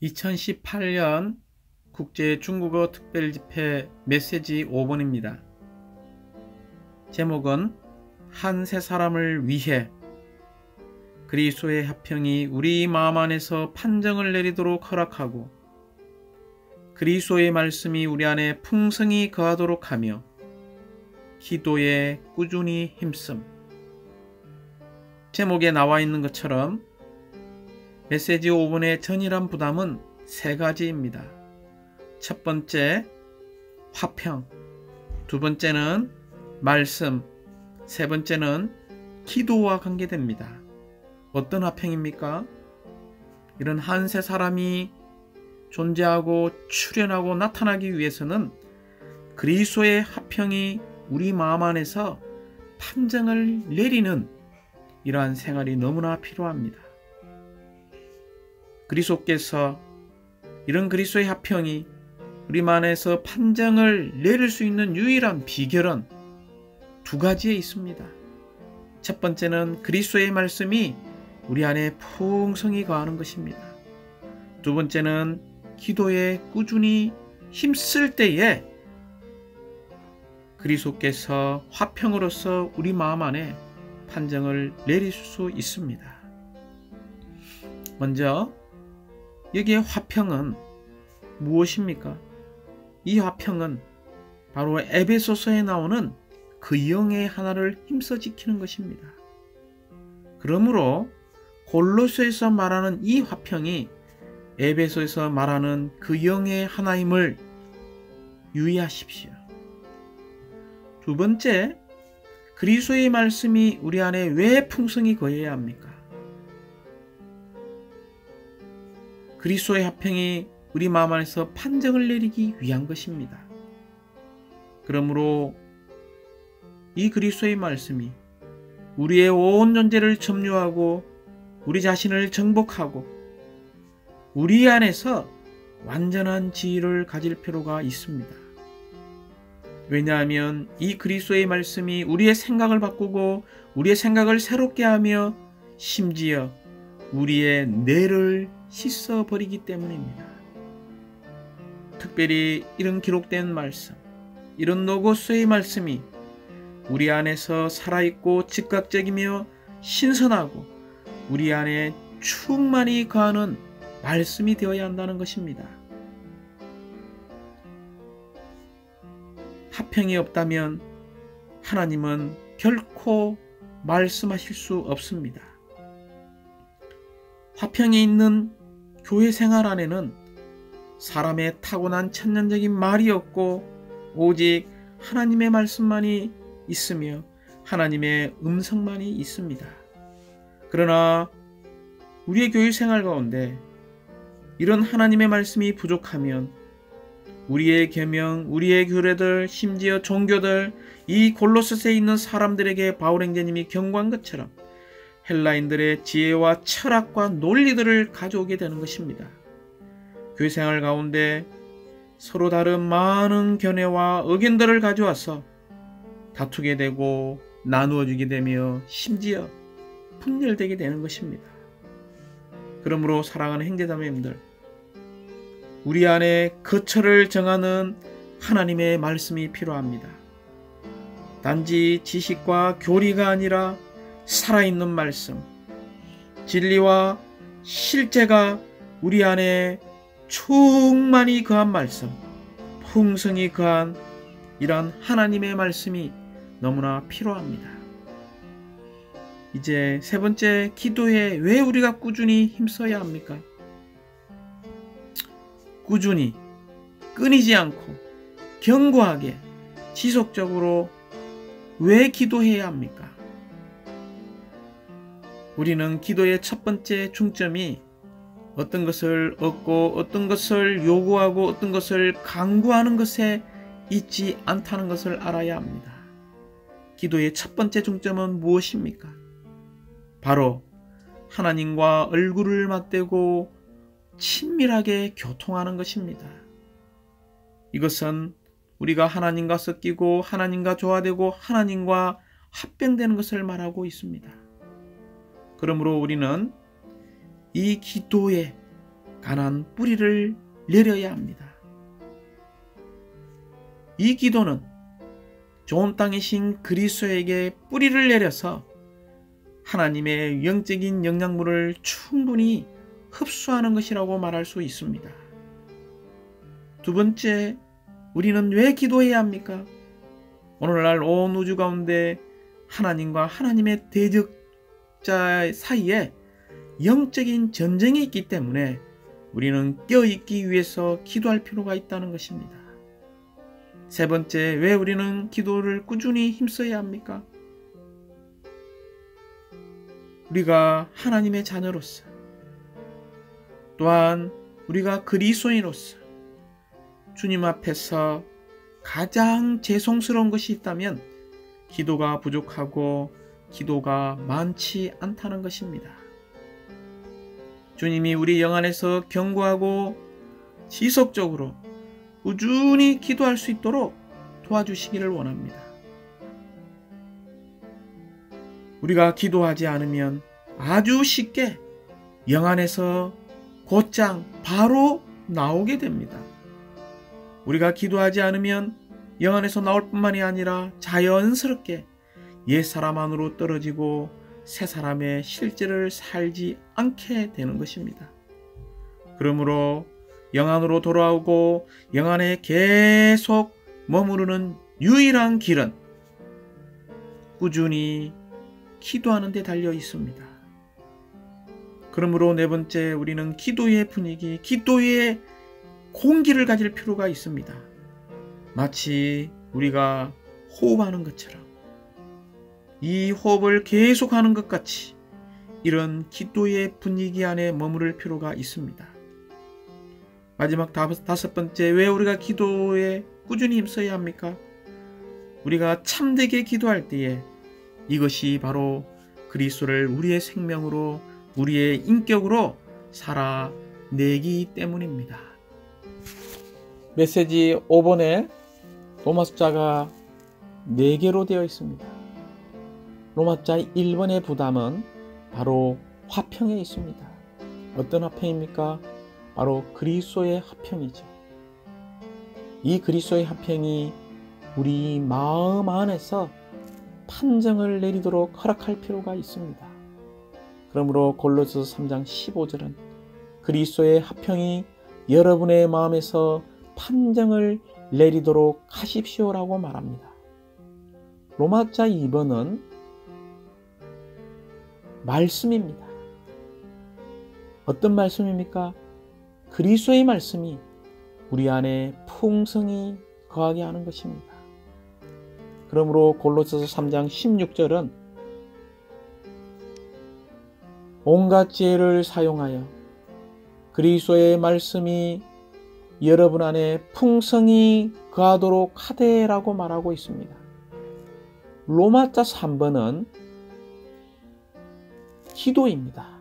2018년 국제 중국어 특별집회 메시지 5번입니다. 제목은 한 세 사람을 위해. 그리스도의 화평이 우리 마음 안에서 판정을 내리도록 허락하고 그리스도의 말씀이 우리 안에 풍성히 거하도록 하며 기도에 꾸준히 힘씀. 제목에 나와 있는 것처럼 메시지 5번의 전이란 부담은 세 가지입니다. 첫 번째, 화평. 두 번째는 말씀. 세 번째는 기도와 관계됩니다. 어떤 화평입니까? 이런 한 세 사람이 존재하고 출현하고 나타나기 위해서는 그리스도의 화평이 우리 마음 안에서 판정을 내리는 이러한 생활이 너무나 필요합니다. 그리스도께서 이런 그리스도의 화평이 우리 안에서 판정을 내릴 수 있는 유일한 비결은 두 가지에 있습니다. 첫 번째는 그리스도의 말씀이 우리 안에 풍성히 거하는 것입니다. 두 번째는 기도에 꾸준히 힘쓸 때에 그리스도께서 화평으로서 우리 마음 안에 판정을 내릴 수 있습니다. 먼저 여기에 화평은 무엇입니까? 이 화평은 바로 에베소서에 나오는 그 영의 하나를 힘써 지키는 것입니다. 그러므로 골로새에서 말하는 이 화평이 에베소에서 말하는 그 영의 하나임을 유의하십시오. 두 번째, 그리스도의 말씀이 우리 안에 왜 풍성히 거해야 합니까? 그리스도의 화평이 우리 마음 안에서 판정을 내리기 위한 것입니다. 그러므로 이 그리스도의 말씀이 우리의 온 존재를 점유하고 우리 자신을 정복하고 우리 안에서 완전한 지혜를 가질 필요가 있습니다. 왜냐하면 이 그리스도의 말씀이 우리의 생각을 바꾸고 우리의 생각을 새롭게 하며 심지어 우리의 뇌를 씻어버리기 때문입니다. 특별히 이런 기록된 말씀, 이런 로고스의 말씀이 우리 안에서 살아있고 즉각적이며 신선하고 우리 안에 충만히 거하는 말씀이 되어야 한다는 것입니다. 화평이 없다면 하나님은 결코 말씀하실 수 없습니다. 화평이 있는 교회 생활 안에는 사람의 타고난 천년적인 말이 없고 오직 하나님의 말씀만이 있으며 하나님의 음성만이 있습니다. 그러나 우리의 교회 생활 가운데 이런 하나님의 말씀이 부족하면 우리의 계명, 우리의 규례들, 심지어 종교들, 이 골로새에 있는 사람들에게 바울행제님이 경고한 것처럼 헬라인들의 지혜와 철학과 논리들을 가져오게 되는 것입니다. 교회 생활 가운데 서로 다른 많은 견해와 의견들을 가져와서 다투게 되고 나누어지게 되며 심지어 분열되게 되는 것입니다. 그러므로 사랑하는 형제자매님들, 우리 안에 거처를 정하는 하나님의 말씀이 필요합니다. 단지 지식과 교리가 아니라 살아있는 말씀, 진리와 실제가 우리 안에 충만히 거한 말씀, 풍성히 거한 이런 하나님의 말씀이 너무나 필요합니다. 이제 세 번째, 기도에 왜 우리가 꾸준히 힘써야 합니까? 꾸준히, 끊이지 않고 견고하게 지속적으로 왜 기도해야 합니까? 우리는 기도의 첫 번째 중점이 어떤 것을 얻고 어떤 것을 요구하고 어떤 것을 강구하는 것에 있지 않다는 것을 알아야 합니다. 기도의 첫 번째 중점은 무엇입니까? 바로 하나님과 얼굴을 맞대고 친밀하게 교통하는 것입니다. 이것은 우리가 하나님과 섞이고 하나님과 조화되고 하나님과 합병되는 것을 말하고 있습니다. 그러므로 우리는 이 기도에 강한 뿌리를 내려야 합니다. 이 기도는 좋은 땅이신 그리스도에게 뿌리를 내려서 하나님의 영적인 영양분을 충분히 흡수하는 것이라고 말할 수 있습니다. 두 번째, 우리는 왜 기도해야 합니까? 오늘날 온 우주 가운데 하나님과 하나님의 대적자 사이에 영적인 전쟁이 있기 때문에 우리는 깨어있기 위해서 기도할 필요가 있다는 것입니다. 세 번째, 왜 우리는 기도를 꾸준히 힘써야 합니까? 우리가 하나님의 자녀로서, 또한 우리가 그리스도인으로서 주님 앞에서 가장 죄송스러운 것이 있다면 기도가 부족하고 기도가 많지 않다는 것입니다. 주님이 우리 영 안에서 견고하고 지속적으로 꾸준히 기도할 수 있도록 도와주시기를 원합니다. 우리가 기도하지 않으면 아주 쉽게 영 안에서 곧장 바로 나오게 됩니다. 우리가 기도하지 않으면 영 안에서 나올 뿐만이 아니라 자연스럽게 옛사람 안으로 떨어지고 새 사람의 실제를 살지 않게 되는 것입니다. 그러므로 영 안으로 돌아오고 영 안에 계속 머무르는 유일한 길은 꾸준히 기도하는 데 달려 있습니다. 그러므로 네 번째, 우리는 기도의 분위기, 기도의 공기를 가질 필요가 있습니다. 마치 우리가 호흡하는 것처럼 이 호흡을 계속하는 것 같이 이런 기도의 분위기 안에 머무를 필요가 있습니다. 마지막 다섯 번째, 왜 우리가 기도에 꾸준히 힘써야 합니까? 우리가 참되게 기도할 때에 이것이 바로 그리스도를 우리의 생명으로, 우리의 인격으로 살아내기 때문입니다. 메시지 5번에 로마 숫자가 4개로 되어 있습니다. 로마자 1번의 부담은 바로 화평에 있습니다. 어떤 화평입니까? 바로 그리스도의 화평이죠. 이 그리스도의 화평이 우리 마음 안에서 판정을 내리도록 허락할 필요가 있습니다. 그러므로 골로새서 3장 15절은 그리스도의 화평이 여러분의 마음에서 판정을 내리도록 하십시오라고 말합니다. 로마자 2번은 말씀입니다. 어떤 말씀입니까? 그리스도의 말씀이 우리 안에 풍성히 거하게 하는 것입니다. 그러므로 골로새서 3장 16절은 온갖 지혜를 사용하여 그리스도의 말씀이 여러분 안에 풍성히 거하도록 하되라고 말하고 있습니다. 로마자 3번은 기도입니다.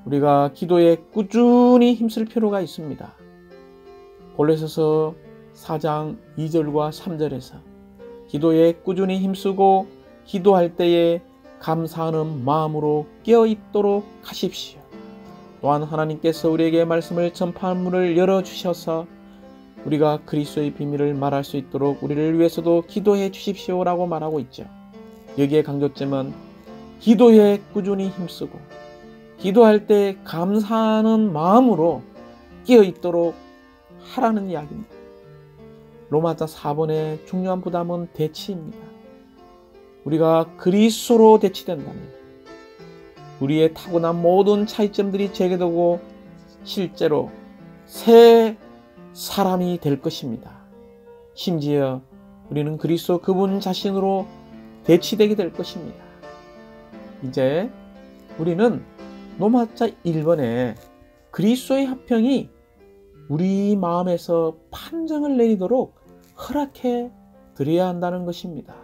우리가 기도에 꾸준히 힘쓸 필요가 있습니다. 골로새서 4장 2절과 3절에서 기도에 꾸준히 힘쓰고 기도할 때에 감사하는 마음으로 깨어있도록 하십시오. 또한 하나님께서 우리에게 말씀을 전파하는 문을 열어주셔서 우리가 그리스도의 비밀을 말할 수 있도록 우리를 위해서도 기도해 주십시오라고 말하고 있죠. 여기에 강조점은 기도에 꾸준히 힘쓰고 기도할 때 감사하는 마음으로 깨어있도록 하라는 이야기입니다. 로마자 4번의 중요한 부담은 대치입니다. 우리가 그리스도로 대치된다면 우리의 타고난 모든 차이점들이 제거되고 실제로 새 사람이 될 것입니다. 심지어 우리는 그리스도 그분 자신으로 대치되게 될 것입니다. 이제 우리는 로마자 1번에 그리스도의 화평이 우리 마음에서 판정을 내리도록 허락해 드려야 한다는 것입니다.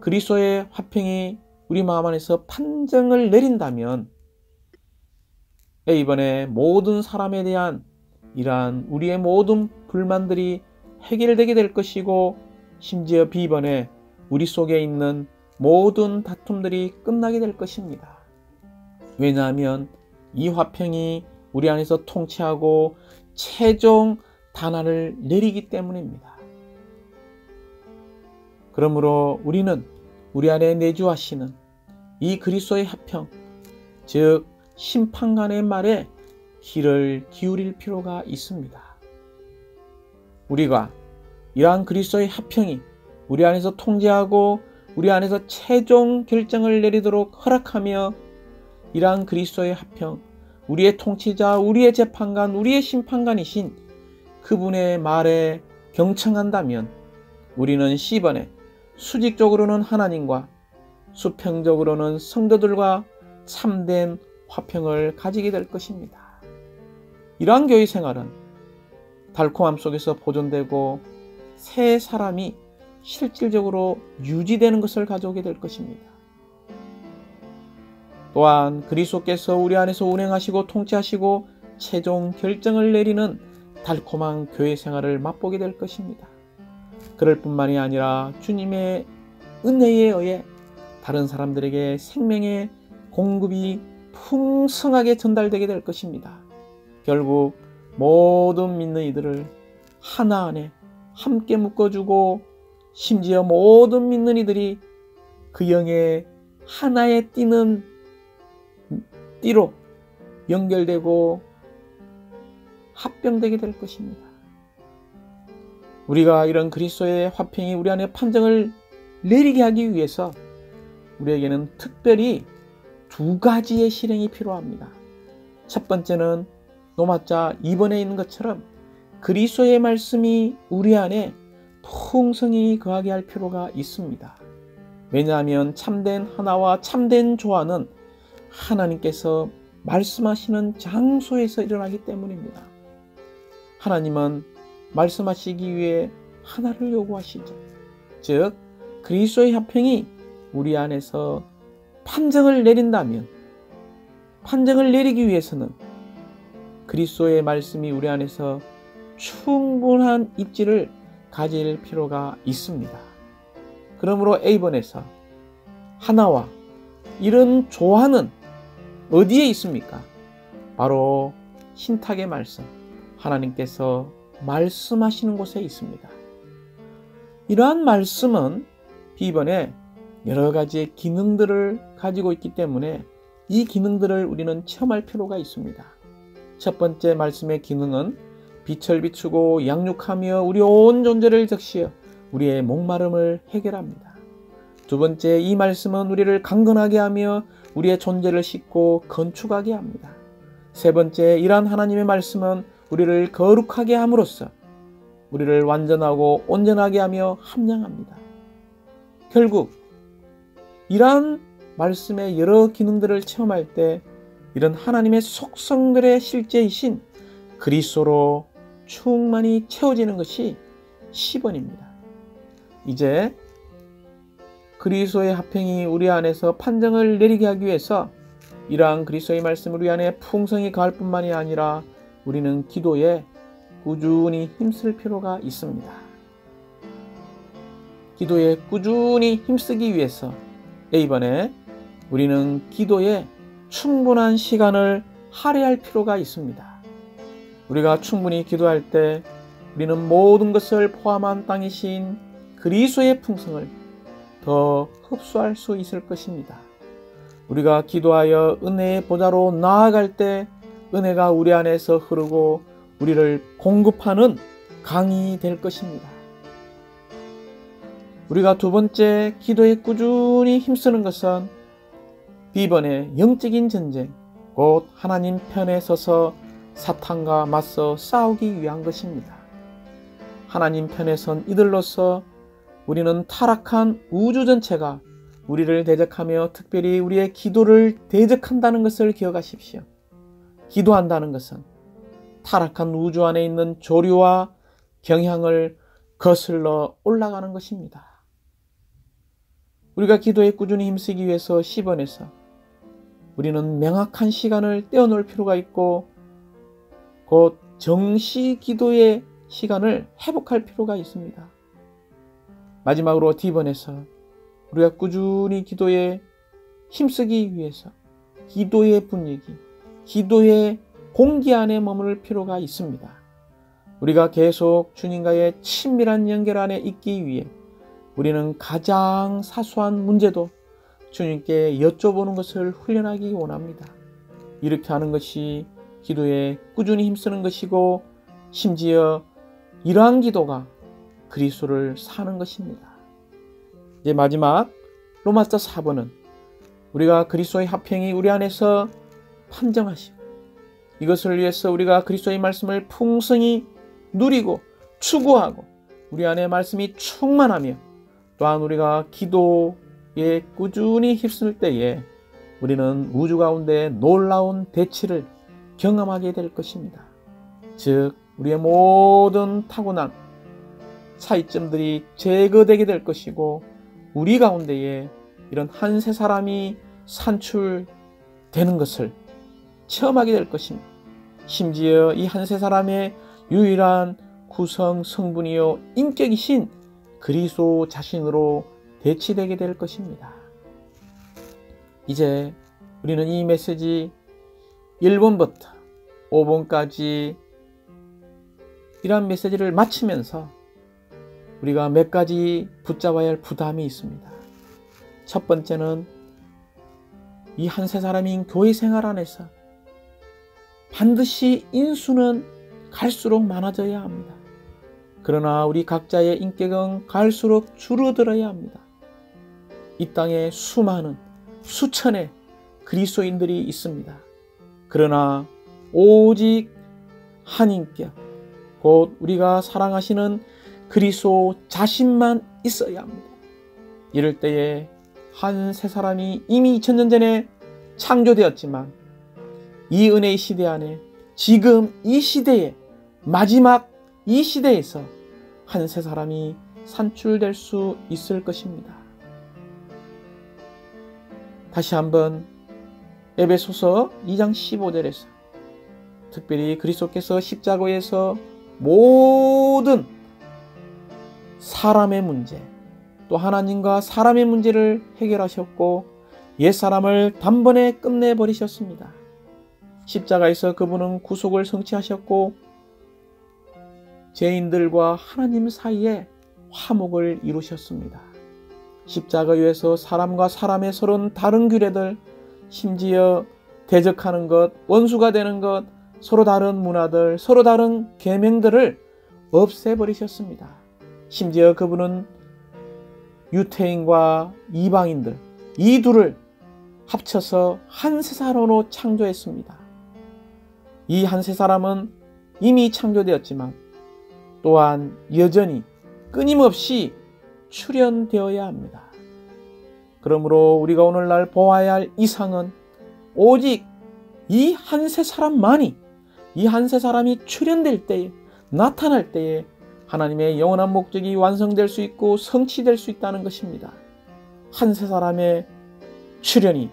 그리스도의 화평이 우리 마음 안에서 판정을 내린다면 A번에 모든 사람에 대한 이러한 우리의 모든 불만들이 해결되게 될 것이고 심지어 B번에 우리 속에 있는 모든 다툼들이 끝나게 될 것입니다. 왜냐하면 이 화평이 우리 안에서 통치하고 최종 단화를 내리기 때문입니다. 그러므로 우리는 우리 안에 내주하시는 이 그리스도의 화평, 즉 심판관의 말에 귀를 기울일 필요가 있습니다. 우리가 이러한 그리스도의 화평이 우리 안에서 통제하고 우리 안에서 최종 결정을 내리도록 허락하며 이러한 그리스도의 화평, 우리의 통치자, 우리의 재판관, 우리의 심판관이신 그분의 말에 경청한다면 우리는 C번에 수직적으로는 하나님과 수평적으로는 성도들과 참된 화평을 가지게 될 것입니다. 이러한 교회 생활은 달콤함 속에서 보존되고 새 사람이 실질적으로 유지되는 것을 가져오게 될 것입니다. 또한 그리스도께서 우리 안에서 운행하시고 통치하시고 최종 결정을 내리는 달콤한 교회 생활을 맛보게 될 것입니다. 그럴 뿐만이 아니라 주님의 은혜에 의해 다른 사람들에게 생명의 공급이 풍성하게 전달되게 될 것입니다. 결국 모든 믿는 이들을 하나 안에 함께 묶어주고 심지어 모든 믿는 이들이 그 영의 하나의 띠는 띠로 연결되고 합병되게 될 것입니다. 우리가 이런 그리스도의 화평이 우리 안에 판정을 내리게 하기 위해서 우리에게는 특별히 두 가지의 실행이 필요합니다. 첫 번째는 노마자 2번에 있는 것처럼 그리스도의 말씀이 우리 안에 풍성히 거하게 할 필요가 있습니다. 왜냐하면 참된 하나와 참된 조화는 하나님께서 말씀하시는 장소에서 일어나기 때문입니다. 하나님은 말씀하시기 위해 하나를 요구하시죠. 즉 그리스도의 화평이 우리 안에서 판정을 내린다면, 판정을 내리기 위해서는 그리스도의 말씀이 우리 안에서 충분한 입지를 가질 필요가 있습니다. 그러므로 A번에서 하나와 이런 조화는 어디에 있습니까? 바로 신탁의 말씀, 하나님께서 말씀하시는 곳에 있습니다. 이러한 말씀은 B번에 여러 가지의 기능들을 가지고 있기 때문에 이 기능들을 우리는 체험할 필요가 있습니다. 첫 번째 말씀의 기능은 빛을 비추고 양육하며 우리 온 존재를 적시어 우리의 목마름을 해결합니다. 두 번째, 이 말씀은 우리를 강건하게 하며 우리의 존재를 씻고 건축하게 합니다. 세 번째, 이러한 하나님의 말씀은 우리를 거룩하게 함으로써 우리를 완전하고 온전하게 하며 함량합니다. 결국 이러한 말씀의 여러 기능들을 체험할 때 이런 하나님의 속성들의 실제이신 그리스도로 충만히 채워지는 것이 10번입니다. 이제 그리스도의 화평이 우리 안에서 판정을 내리게 하기 위해서 이러한 그리스도의 말씀을 우리 안에 풍성히 가할 뿐만이 아니라 우리는 기도에 꾸준히 힘쓸 필요가 있습니다. 기도에 꾸준히 힘쓰기 위해서 A번에 우리는 기도에 충분한 시간을 할애할 필요가 있습니다. 우리가 충분히 기도할 때 우리는 모든 것을 포함한 땅이신 그리스도의 풍성을 더 흡수할 수 있을 것입니다. 우리가 기도하여 은혜의 보좌로 나아갈 때 은혜가 우리 안에서 흐르고 우리를 공급하는 강이 될 것입니다. 우리가 두 번째 기도에 꾸준히 힘쓰는 것은 B번의 영적인 전쟁, 곧 하나님 편에 서서 사탄과 맞서 싸우기 위한 것입니다. 하나님 편에 선 이들로서 우리는 타락한 우주 전체가 우리를 대적하며 특별히 우리의 기도를 대적한다는 것을 기억하십시오. 기도한다는 것은 타락한 우주 안에 있는 조류와 경향을 거슬러 올라가는 것입니다. 우리가 기도에 꾸준히 힘쓰기 위해서 10번에서 우리는 명확한 시간을 떼어놓을 필요가 있고 곧 정시 기도의 시간을 회복할 필요가 있습니다. 마지막으로 D번에서 우리가 꾸준히 기도에 힘쓰기 위해서 기도의 분위기, 기도의 공기 안에 머무를 필요가 있습니다. 우리가 계속 주님과의 친밀한 연결 안에 있기 위해 우리는 가장 사소한 문제도 주님께 여쭤보는 것을 훈련하기 원합니다. 이렇게 하는 것이 기도에 꾸준히 힘쓰는 것이고 심지어 이러한 기도가 그리스도를 사는 것입니다. 이제 마지막 로마서 4번은 우리가 그리스도의 화평이 우리 안에서 판정하시고 이것을 위해서 우리가 그리스도의 말씀을 풍성히 누리고 추구하고 우리 안에 말씀이 충만하며 또한 우리가 기도에 꾸준히 힘쓸 때에 우리는 우주 가운데 놀라운 대치를 경험하게 될 것입니다. 즉 우리의 모든 타고난 차이점들이 제거되게 될 것이고 우리 가운데에 이런 한 세 사람이 산출되는 것을 체험하게 될 것입니다. 심지어 이 한 세 사람의 유일한 구성 성분이요 인격이신 그리스도 자신으로 대치되게 될 것입니다. 이제 우리는 이 메시지 1번부터 5번까지 이러한 메시지를 마치면서 우리가 몇 가지 붙잡아야 할 부담이 있습니다. 첫 번째는 이 한 세 사람인 교회 생활 안에서 반드시 인수는 갈수록 많아져야 합니다. 그러나 우리 각자의 인격은 갈수록 줄어들어야 합니다. 이 땅에 수많은 수천의 그리스도인들이 있습니다. 그러나 오직 한 인격, 곧 우리가 사랑하시는 그리스도 자신만 있어야 합니다. 이럴 때에 한 세 사람이 이미 2000년 전에 창조되었지만 이 은혜의 시대 안에 지금 이 시대에 마지막 이 시대에서 한 세 사람이 산출될 수 있을 것입니다. 다시 한번 에베소서 2장 15절에서 특별히 그리스도께서 십자가에서 모든 사람의 문제 또 하나님과 사람의 문제를 해결하셨고 옛사람을 단번에 끝내버리셨습니다. 십자가에서 그분은 구속을 성취하셨고 죄인들과 하나님 사이에 화목을 이루셨습니다. 십자가 위에서 사람과 사람의 서로 다른 규례들, 심지어 대적하는 것, 원수가 되는 것, 서로 다른 문화들, 서로 다른 계명들을 없애버리셨습니다. 심지어 그분은 유태인과 이방인들 이 둘을 합쳐서 한 세 사람으로 창조했습니다. 이 한 세 사람은 이미 창조되었지만 또한 여전히 끊임없이 출현되어야 합니다. 그러므로 우리가 오늘날 보아야 할 이상은 오직 이 한 세 사람만이 이 한 세 사람이 출현될 때에 나타날 때에 하나님의 영원한 목적이 완성될 수 있고 성취될 수 있다는 것입니다. 한 세 사람의 출현이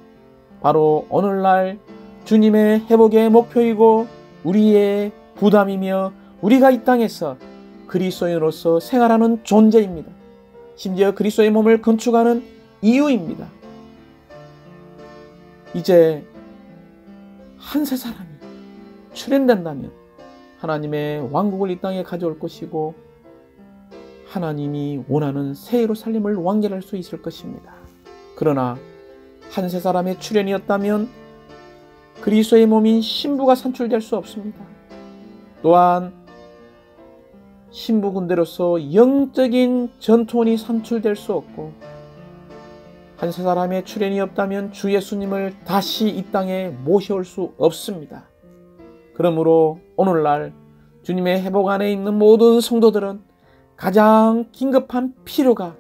바로 오늘날 주님의 회복의 목표이고 우리의 부담이며 우리가 이 땅에서 그리스도인으로서 생활하는 존재입니다. 심지어 그리스도의 몸을 건축하는 이유입니다. 이제 한 세 사람이 출현된다면 하나님의 왕국을 이 땅에 가져올 것이고 하나님이 원하는 새 예루살렘을 완결할 수 있을 것입니다. 그러나 한 세 사람의 출현이었다면 그리스도의 몸인 신부가 산출될 수 없습니다. 또한 신부 군대로서 영적인 전투원이 산출될 수 없고 한 세 사람의 출현이 없다면 주 예수님을 다시 이 땅에 모셔올 수 없습니다. 그러므로 오늘날 주님의 회복 안에 있는 모든 성도들은 가장 긴급한 필요가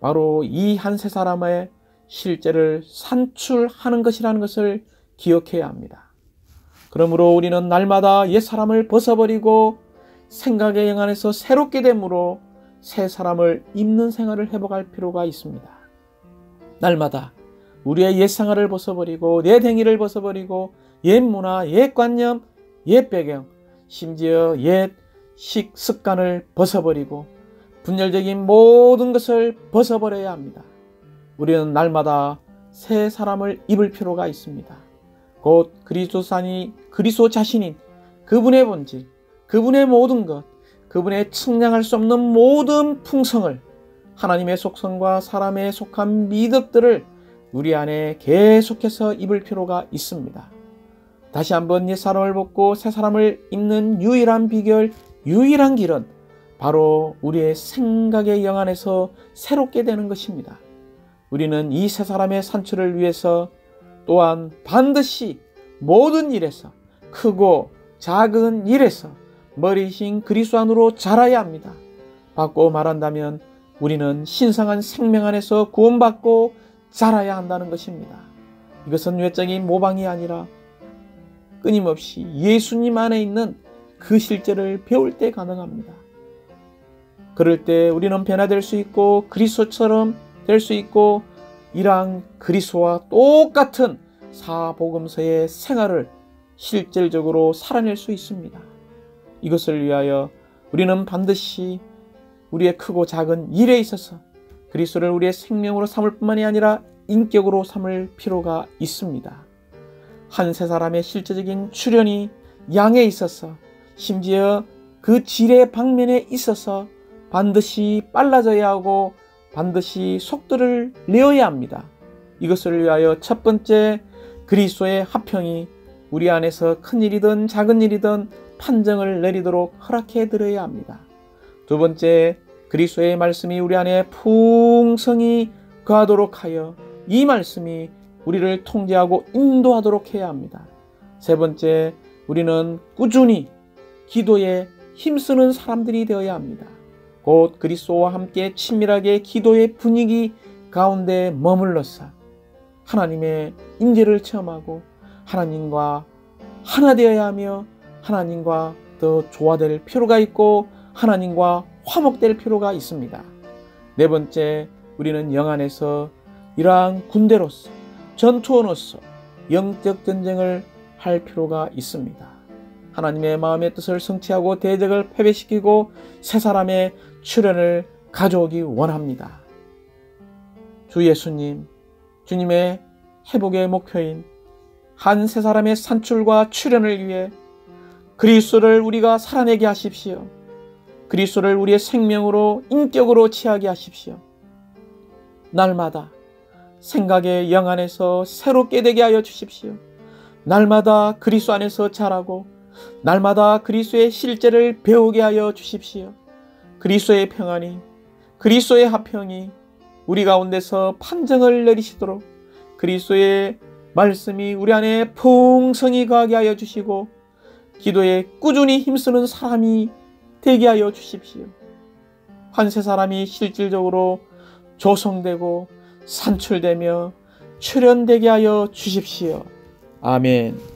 바로 이 한 세 사람의 실제를 산출하는 것이라는 것을 기억해야 합니다. 그러므로 우리는 날마다 옛사람을 벗어버리고 생각의 영 안에서 새롭게 됨으로 새 사람을 입는 생활을 회복할 필요가 있습니다. 날마다 우리의 옛 생활을 벗어버리고 옛 행위를 벗어버리고 옛 문화, 옛 관념, 옛 배경, 심지어 옛 습관을 벗어버리고 분열적인 모든 것을 벗어버려야 합니다. 우리는 날마다 새 사람을 입을 필요가 있습니다. 곧 그리스도 자신인 그분의 본질, 그분의 모든 것, 그분의 측량할 수 없는 모든 풍성을, 하나님의 속성과 사람의 속한 미덕들을 우리 안에 계속해서 입을 필요가 있습니다. 다시 한번 옛 사람을 벗고 새 사람을 입는 유일한 비결, 유일한 길은 바로 우리의 생각의 영 안에서 새롭게 되는 것입니다. 우리는 이 새 사람의 산출을 위해서 또한 반드시 모든 일에서, 크고 작은 일에서 머리이신 그리스도 안으로 자라야 합니다. 바꿔 말한다면 우리는 신성한 생명 안에서 구원받고 자라야 한다는 것입니다. 이것은 외적인 모방이 아니라 끊임없이 예수님 안에 있는 그 실제를 배울 때 가능합니다. 그럴 때 우리는 변화될 수 있고 그리스도처럼 될 수 있고 이러한 그리스도와 똑같은 사복음서의 생활을 실질적으로 살아낼 수 있습니다. 이것을 위하여 우리는 반드시 우리의 크고 작은 일에 있어서 그리스도를 우리의 생명으로 삼을 뿐만이 아니라 인격으로 삼을 필요가 있습니다. 한 세 사람의 실제적인 출현이 양에 있어서, 심지어 그 질의 방면에 있어서 반드시 빨라져야 하고 반드시 속도를 내어야 합니다. 이것을 위하여 첫 번째, 그리스도의 화평이 우리 안에서 큰 일이든 작은 일이든 판정을 내리도록 허락해 드려야 합니다. 두 번째, 그리스도의 말씀이 우리 안에 풍성히 거하도록 하여 이 말씀이 우리를 통제하고 인도하도록 해야 합니다. 세 번째, 우리는 꾸준히 기도에 힘쓰는 사람들이 되어야 합니다. 곧 그리스도와 함께 친밀하게 기도의 분위기 가운데 머물러서 하나님의 임재를 체험하고 하나님과 하나 되어야 하며 하나님과 더 조화될 필요가 있고 하나님과 화목될 필요가 있습니다. 네 번째, 우리는 영 안에서 이러한 군대로서, 전투원으로서 영적 전쟁을 할 필요가 있습니다. 하나님의 마음의 뜻을 성취하고 대적을 패배시키고 새 사람의 출현을 가져오기 원합니다. 주 예수님, 주님의 회복의 목표인 한 새 사람의 산출과 출현을 위해 그리스도를 우리가 살아내게 하십시오. 그리스도를 우리의 생명으로 인격으로 취하게 하십시오. 날마다 생각의 영 안에서 새롭게 되게 하여 주십시오. 날마다 그리스도 안에서 자라고 날마다 그리스도의 실제를 배우게 하여 주십시오. 그리스도의 평안이, 그리스도의 화평이 우리 가운데서 판정을 내리시도록 그리스도의 말씀이 우리 안에 풍성히 거하게 하여 주시고 기도에 꾸준히 힘쓰는 사람이 되게 하여 주십시오. 한 세 사람이 실질적으로 조성되고 산출되며 출현되게 하여 주십시오. 아멘.